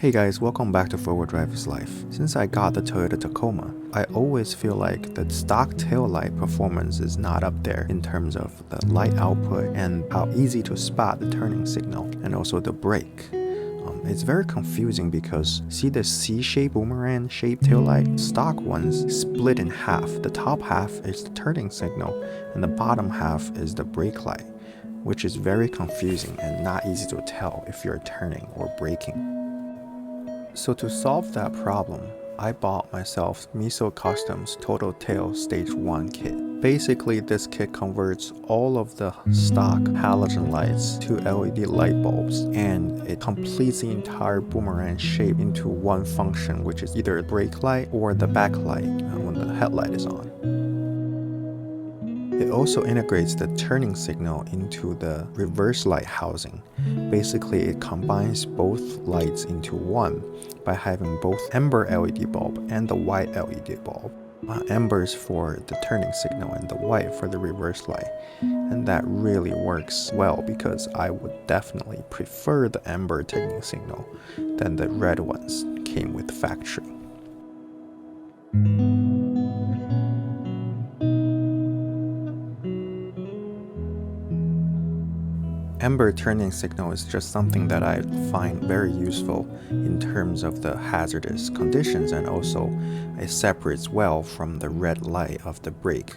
Hey guys, welcome back to Forward Driver's Life. Since I got the Toyota Tacoma, I always feel like the stock taillight performance is not up there in terms of the light output and how easy to spot the turning signal and also the brake. It's very confusing because see the C-shaped boomerang shaped taillight? Stock ones split in half. The top half is the turning signal and the bottom half is the brake light, which is very confusing and not easy to tell if you're turning or braking. So to solve that problem, I bought myself MESO Custom's Total Tail Stage 1 kit. Basically, this kit converts all of the stock halogen lights to LED light bulbs, and it completes the entire boomerang shape into one function, which is either a brake light or the backlight when the headlight is on. It also integrates the turning signal into the reverse light housing. Basically, it combines both lights into one by having both amber LED bulb and the white LED bulb. Ambers for the turning signal and the white for the reverse light. And that really works well because I would definitely prefer the amber turning signal than the red ones came with factory. Amber turning signal is just something that I find very useful in terms of the hazardous conditions, and also it separates well from the red light of the brake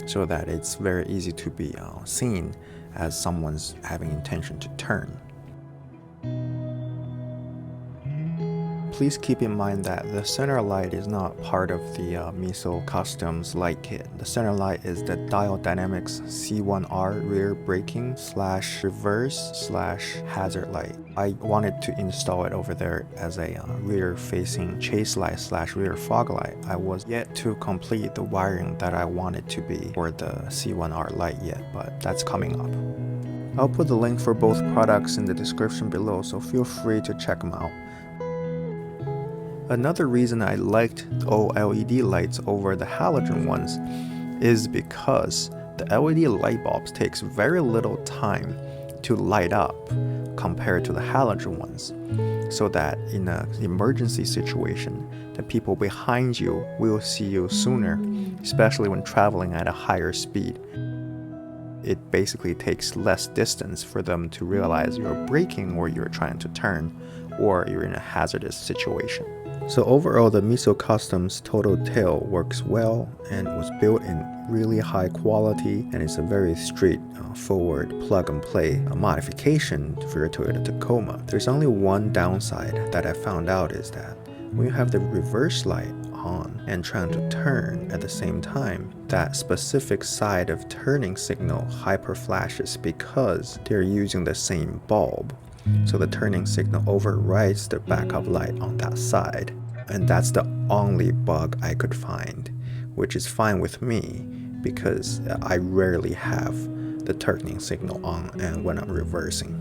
so that it's very easy to be seen as someone's having intention to turn. Please keep in mind that the center light is not part of the MESO Customs light kit. The center light is the Diode Dynamics C1R rear braking / reverse / hazard light. I wanted to install it over there as a rear facing chase light / rear fog light. I was yet to complete the wiring that I wanted to be for the C1R light yet, but that's coming up. I'll put the link for both products in the description below, so feel free to check them out. Another reason I liked OLED lights over the halogen ones is because the LED light bulbs takes very little time to light up compared to the halogen ones, so that in an emergency situation, the people behind you will see you sooner, especially when traveling at a higher speed. It basically takes less distance for them to realize you're braking or you're trying to turn or you're in a hazardous situation. So overall, the MESO Customs Total Tail works well and was built in really high quality, and it's a very straightforward plug-and-play modification for your Toyota Tacoma. There's only one downside that I found out is that when you have the reverse light on and trying to turn at the same time, that specific side of turning signal hyper flashes because they're using the same bulb. So the turning signal overrides the backup light on that side. And that's the only bug I could find, which is fine with me because I rarely have the turning signal on and when I'm reversing.